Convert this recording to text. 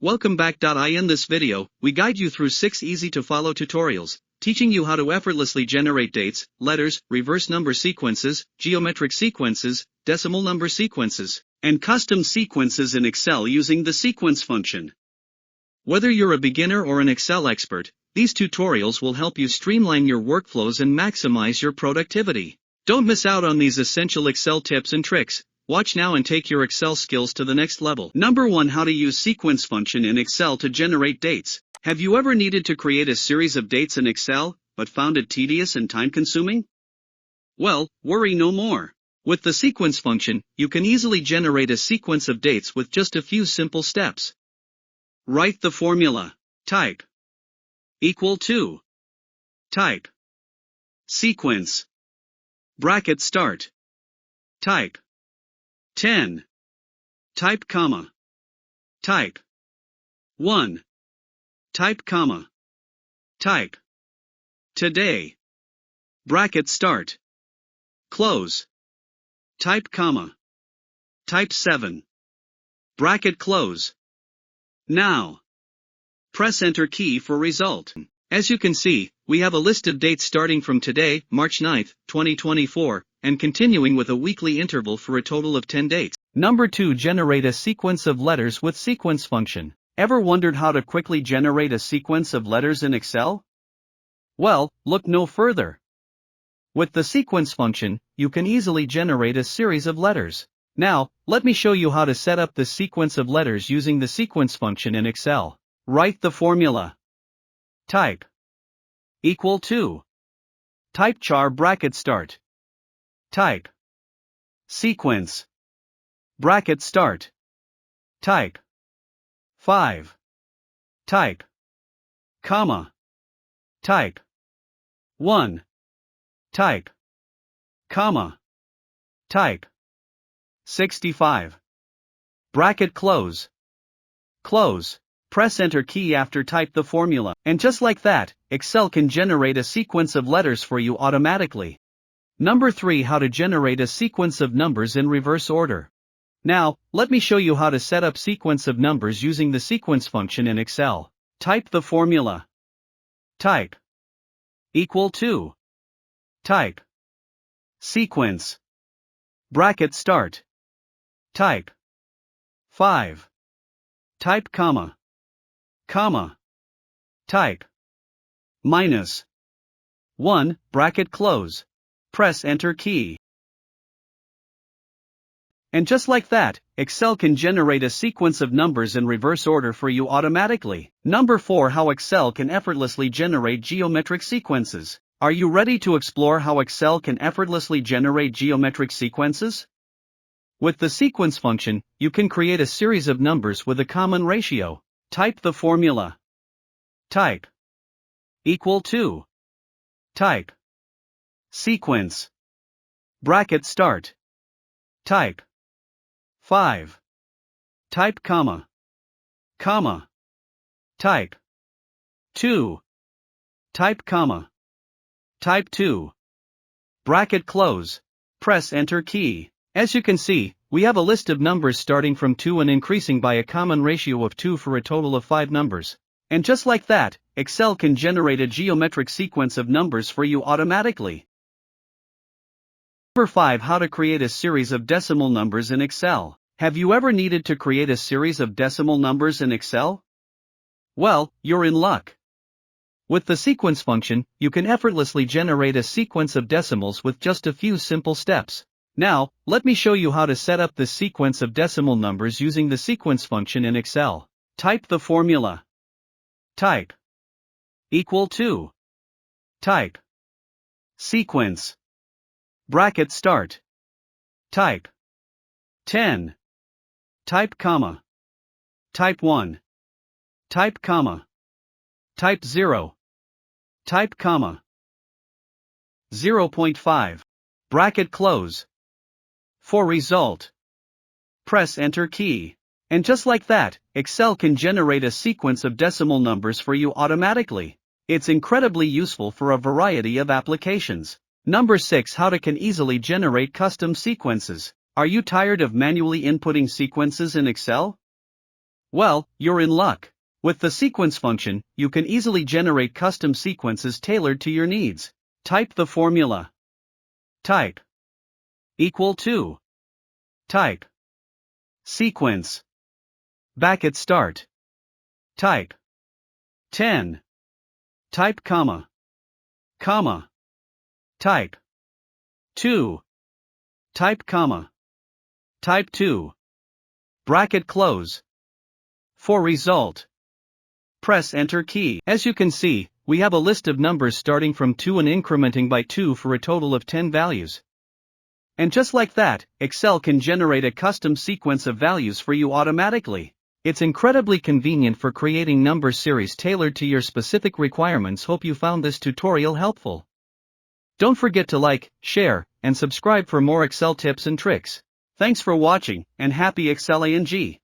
Welcome back. In this video, we guide you through 6 easy-to-follow tutorials, teaching you how to effortlessly generate dates, letters, reverse number sequences, geometric sequences, decimal number sequences, and custom sequences in Excel using the sequence function. Whether you're a beginner or an Excel expert, these tutorials will help you streamline your workflows and maximize your productivity. Don't miss out on these essential Excel tips and tricks. Watch now and take your Excel skills to the next level. Number 1. How to use sequence function in Excel to generate dates. Have you ever needed to create a series of dates in Excel, but found it tedious and time-consuming? Well, worry no more. With the sequence function, you can easily generate a sequence of dates with just a few simple steps. Write the formula. Type equal to. Type sequence. Bracket start. Type 10. Type comma. Type 1. Type comma. Type today. Bracket start. Close. Type comma. Type 7. Bracket close. Now. Press Enter key for result. As you can see, we have a list of dates starting from today, March 9, 2024, and continuing with a weekly interval for a total of 10 dates. Number 2. Generate a sequence of letters with sequence function. Ever wondered how to quickly generate a sequence of letters in Excel? Well, look no further. With the sequence function, you can easily generate a series of letters. Now, let me show you how to set up the sequence of letters using the sequence function in Excel. Write the formula. Type equal to. Type char bracket start. Type sequence. Bracket start. Type 5. Type comma. Type 1. Type comma. Type 65. Bracket close. Close. Press Enter key after type the formula. And just like that, Excel can generate a sequence of letters for you automatically. Number 3. How to generate a sequence of numbers in reverse order. Now, let me show you how to set up sequence of numbers using the sequence function in Excel. Type the formula. Type equal to. Type sequence. Bracket start. Type 5. Type comma. Comma. Type minus 1, bracket close. Press Enter key. And just like that, Excel can generate a sequence of numbers in reverse order for you automatically. Number 4. How Excel can effortlessly generate geometric sequences. Are you ready to explore how Excel can effortlessly generate geometric sequences? With the sequence function, you can create a series of numbers with a common ratio. Type the formula. Type equal to. Type sequence. Bracket start. Type 5. Type comma. Comma. Type 2. Type comma. Type 2. Bracket close. Press Enter key. As you can see, we have a list of numbers starting from 2 and increasing by a common ratio of 2 for a total of 5 numbers. And just like that, Excel can generate a geometric sequence of numbers for you automatically. Number 5. How to create a series of decimal numbers in Excel. Have you ever needed to create a series of decimal numbers in Excel? Well, you're in luck. With the sequence function, you can effortlessly generate a sequence of decimals with just a few simple steps. Now, let me show you how to set up the sequence of decimal numbers using the sequence function in Excel. Type the formula. Type equal to. Type sequence. Bracket start. Type 10. Type comma. Type 1. Type comma. Type 0. Type comma. 0.5. Bracket close. For result, press Enter key. And just like that, Excel can generate a sequence of decimal numbers for you automatically. It's incredibly useful for a variety of applications. Number 6. How to can easily generate custom sequences. Are you tired of manually inputting sequences in Excel? Well, you're in luck. With the sequence function, you can easily generate custom sequences tailored to your needs. Type the formula. Type equal to type sequence bracket start. Type 10. Type comma type 2. Type comma type 2 bracket close. For result, press enter key. As you can see, we have a list of numbers starting from 2 and incrementing by 2 for a total of 10 values. And just like that, Excel can generate a custom sequence of values for you automatically. It's incredibly convenient for creating number series tailored to your specific requirements. Hope you found this tutorial helpful. Don't forget to like, share, and subscribe for more Excel tips and tricks. Thanks for watching, and happy Excelling!